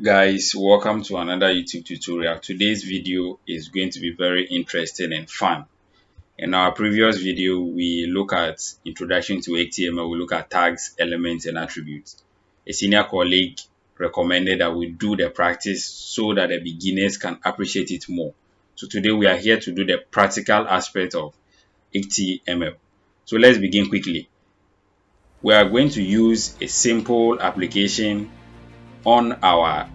Guys, welcome to another YouTube tutorial. Today's video is going to be very interesting and fun. In our previous video, we look at introduction to HTML, we look at tags, elements, and attributes. A senior colleague recommended that we do the practice so that the beginners can appreciate it more. So today we are here to do the practical aspect of HTML. So let's begin quickly. We are going to use a simple application on our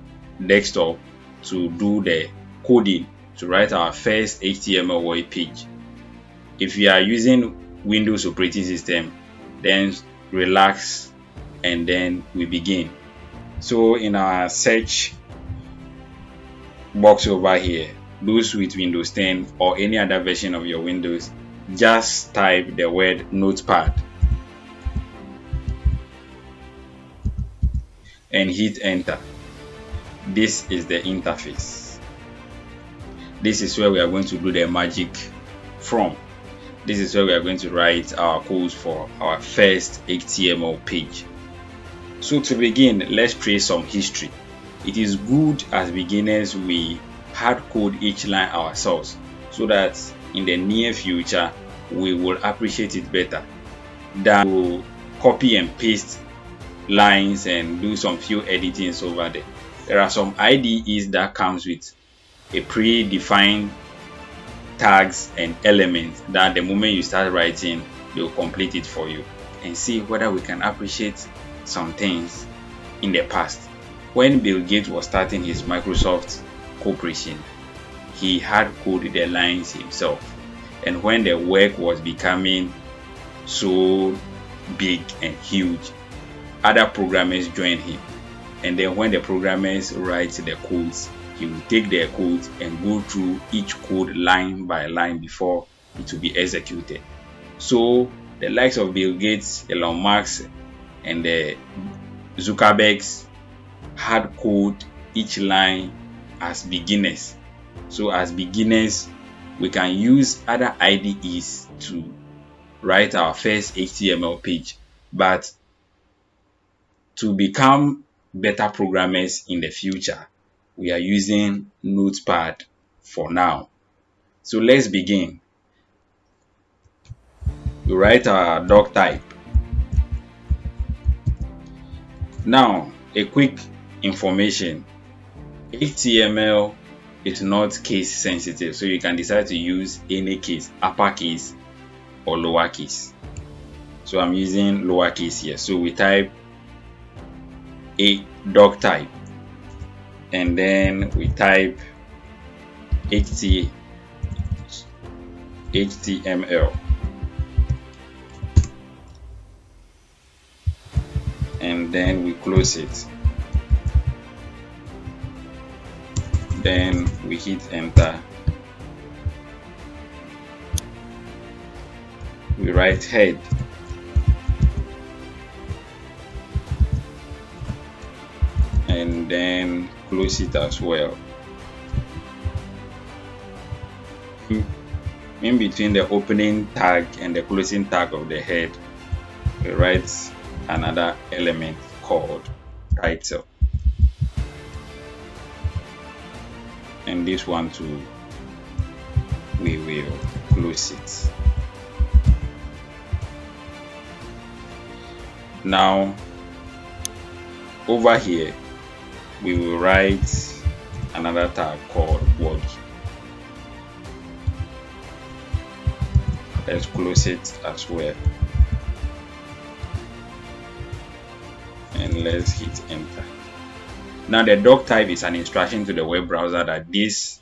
desktop to do the coding to write our first HTML web page. If you are using Windows operating system, then relax and then we begin. So in our search box over here, those with Windows 10 or any other version of your Windows, just type the word Notepad and hit enter. This is the interface. This is where we are going to do the magic from. This is where we are going to write our codes for our first HTML page. So to begin, let's trace some history. It is good as beginners we hard code each line ourselves so that in the near future we will appreciate it better than to copy and paste lines and do some few editings over there. There are some IDEs that comes with a predefined tags and elements that the moment you start writing, they will complete it for you and see whether we can appreciate some things in the past. When Bill Gates was starting his Microsoft corporation, he hard coded the lines himself. And when the work was becoming so big and huge, other programmers joined him. And then when the programmers write the codes, he will take their codes and go through each code line by line before it will be executed. So the likes of Bill Gates, Elon Musk, and the Zuckerbergs hard code each line as beginners. So as beginners, we can use other IDEs to write our first HTML page. But to become better programmers in the future, we are using Notepad for now. So let's begin. We write our doc type. Now, a quick information. HTML is not case sensitive, so you can decide to use any case, uppercase or lowercase. So I'm using lowercase here. So we type a doc type and then we type HTML and then we close it. Then we hit enter. We write head. And then close it as well. In between the opening tag and the closing tag of the head, we write another element called title. And this one too, we will close it. Now, over here, we will write another tag called body. Let's close it as well. And let's hit enter. Now the doc type is an instruction to the web browser that this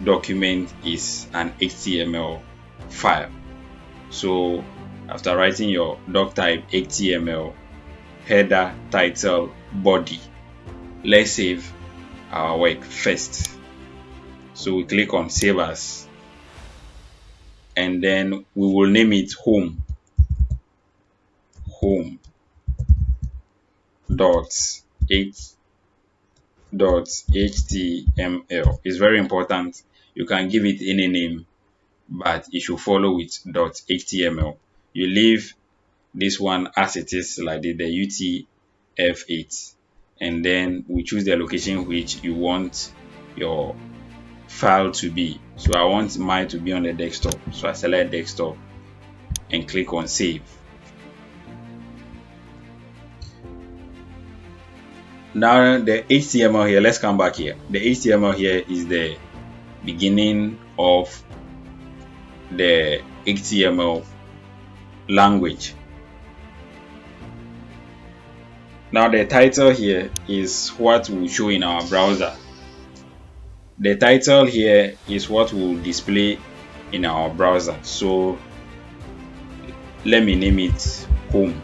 document is an HTML file. So after writing your doc type HTML, header, title, body, let's save our work first. So we click on save as and then we will name it home html. It's very important. You can give it any name, but it should follow with .html. You leave this one as it is, like the UTF-8, and then we choose the location which you want your file to be. So I want mine to be on the desktop, so I select desktop and click on save. Now the HTML here, let's come back here. The HTML here is the beginning of the HTML language. Now the title here is what will show in our browser. The title here is what will display in our browser. So let me name it home.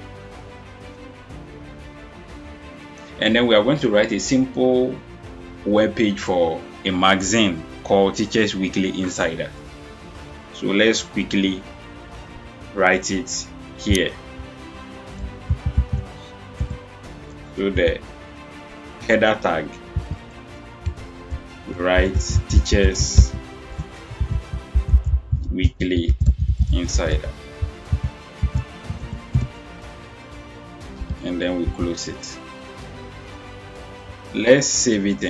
And then we are going to write a simple web page for a magazine called Teachers Weekly Insider. So let's quickly write it here. So the header tag, we write Teachers Weekly Insider, and then we close it. Let's save it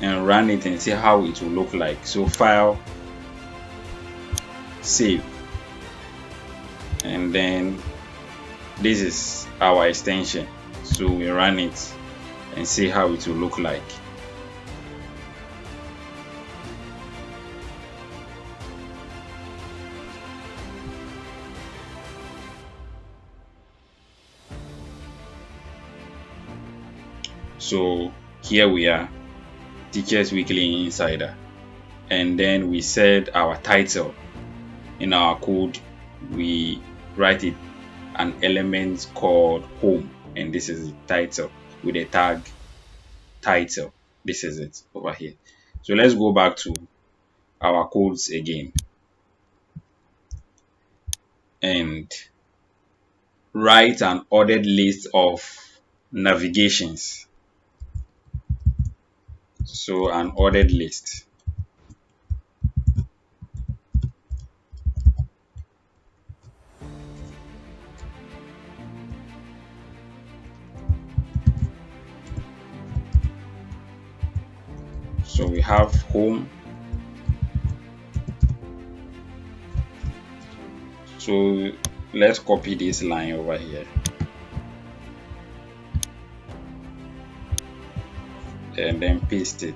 and run it and see how it will look like. So file, save, and then this is our extension. So we run it and see how it will look like. So here we are, Teachers Weekly Insider, and then we said our title. In our code we write it an element called home, and this is the title with a tag title. This is it over here. So let's go back to our codes again and write an ordered list of navigations. So an ordered list. So we have home. So let's copy this line over here and then paste it.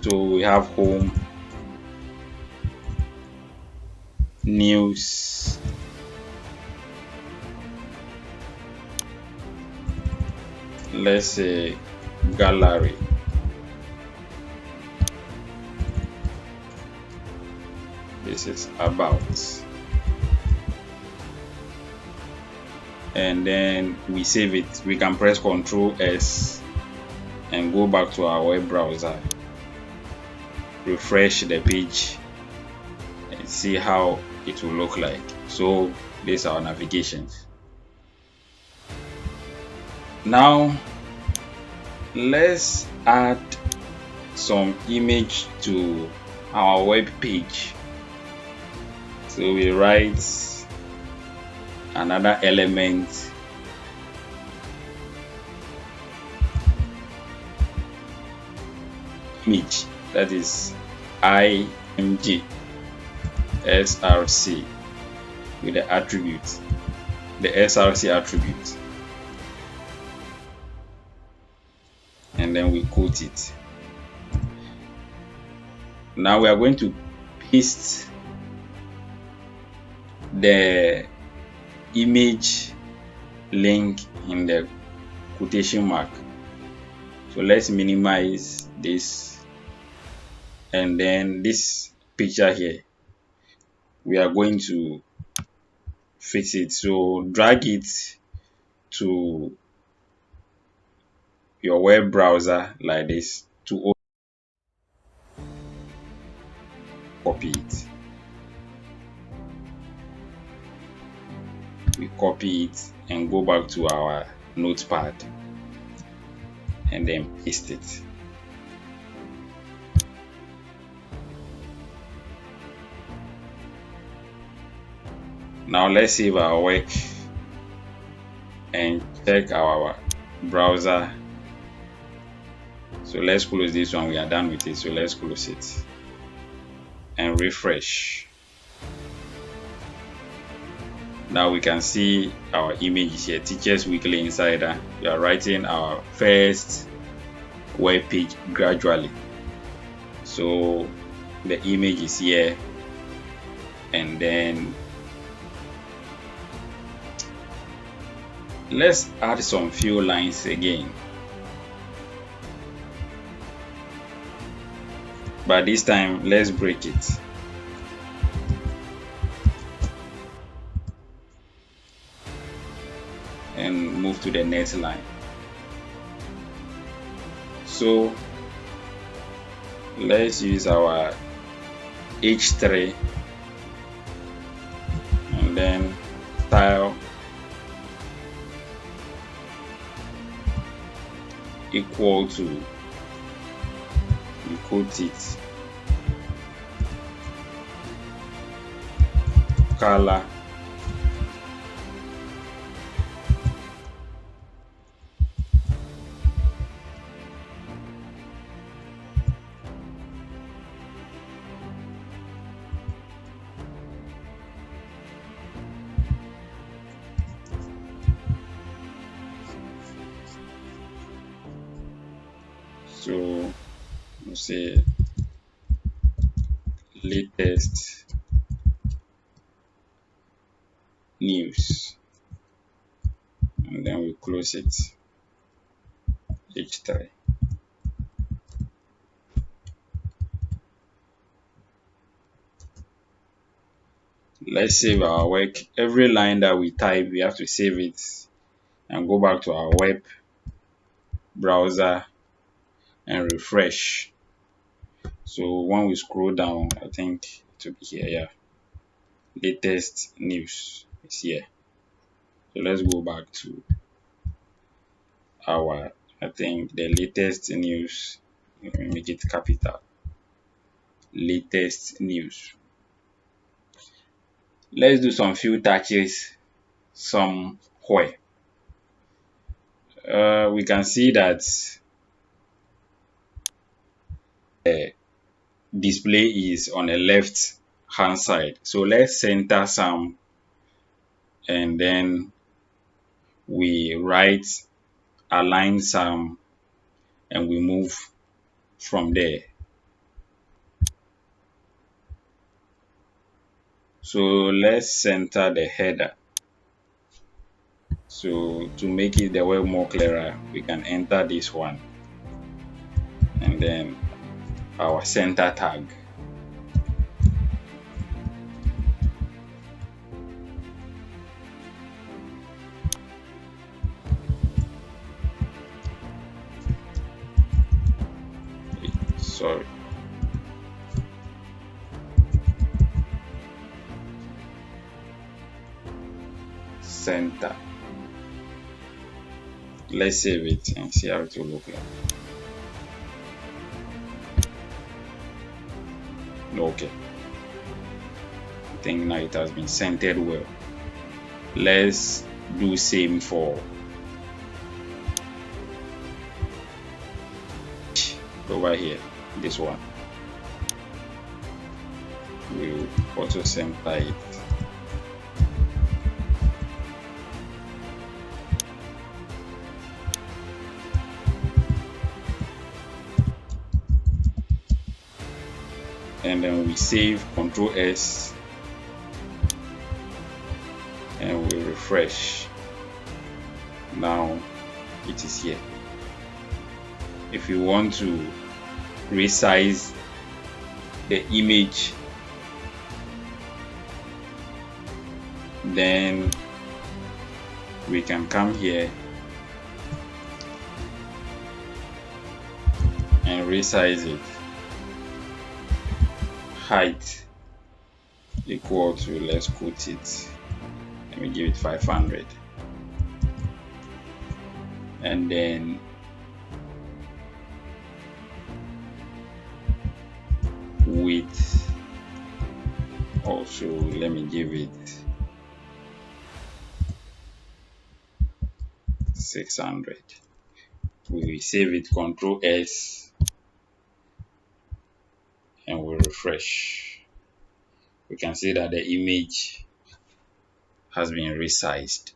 So we have home, news, let's say gallery, this is about, and then we save it. We can press Ctrl S and go back to our web browser, refresh the page and see how it will look like. So these are our navigations. Now let's add some image to our web page. So we write another element, image, that is img src with the attribute, the src attribute, and then we quote it. Now we are going to paste the image link in the quotation mark. So let's minimize this, and then this picture here we are going to fix it. So drag it to your web browser like this to copy it. We copy it and go back to our Notepad and then paste it. Now let's save our work and check our browser. So let's close this one. We are done with it. So let's close it and refresh. Now we can see our image here, Teachers Weekly Insider. We are writing our first web page gradually. So the image is here, and then let's add some few lines again. But this time, let's break it. And move to the next line. So let's use our H3 and then style equal to, you quote it, color so we'll say latest news, and then we close it, H3. Let's save our work. Every line that we type, we have to save it and go back to our web browser and refresh. So when we scroll down, I think it will be here. Yeah, latest news is here. So let's go back to our, I think the latest news, let me make it capital, latest news. Let's do some few touches somewhere. We can see that display is on the left hand side. So let's center some, and then we align some, and we move from there. So let's center the header. So to make it the web more clearer, we can enter this one, and then our center tag. Sorry. Center. Let's save it and see how it will look like. Okay. I think now it has been centered well. Let's do same for over here, this one. We'll also center it. And then we save, Control S, and we refresh. Now it is here. If you want to resize the image, then we can come here and resize it. Height equal to, let's quote it, let me give it 500, and then width also, let me give it 600. We save it, Control S, and we refresh. We can see that the image has been resized.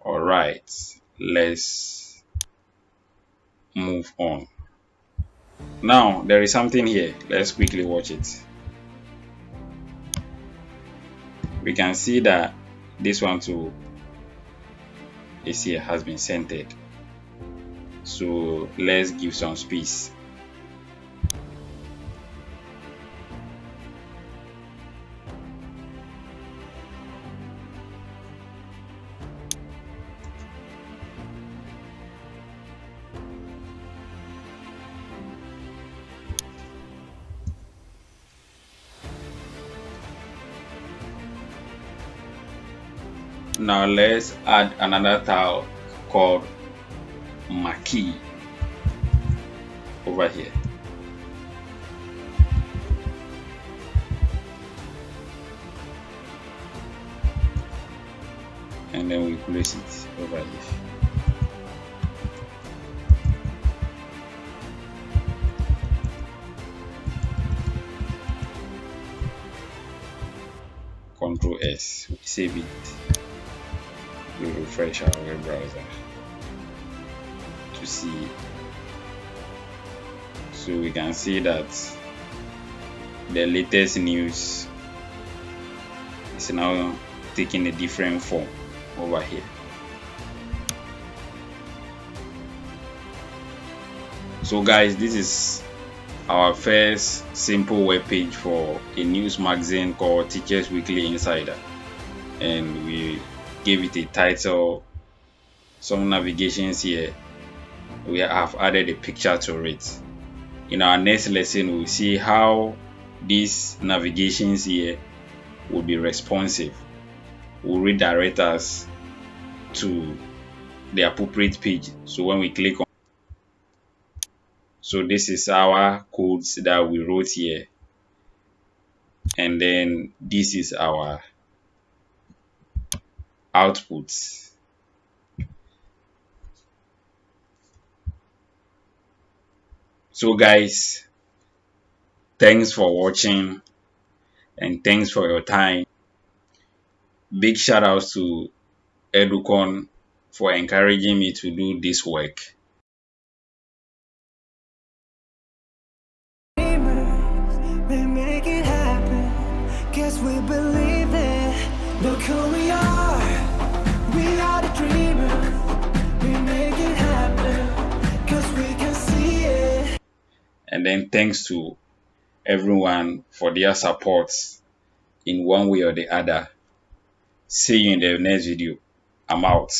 All right, let's move on. Now there is something here. Let's quickly watch it. We can see that this one too is here, has been centered. So let's give some space. Now let's add another tile called marquee over here. And then we place it over here. Control S, we save it. We refresh our web browser to see. So we can see that the latest news is now taking a different form over here. So guys, this is our first simple web page for a news magazine called Teachers Weekly Insider, and we gave it a title, some navigations here. We have added a picture to it. In our next lesson, we'll see how these navigations here will be responsive, will redirect us to the appropriate page. So when we click on, so this is our codes that we wrote here, and then this is our output. So guys, thanks for watching and thanks for your time. Big shout outs to Educon for encouraging me to do this work. We make it happen. Guess we believe it. Look who we are. We are the dreamers. We make it happen. Cause we can see it. And then thanks to everyone for their support in one way or the other. See you in the next video. I'm out.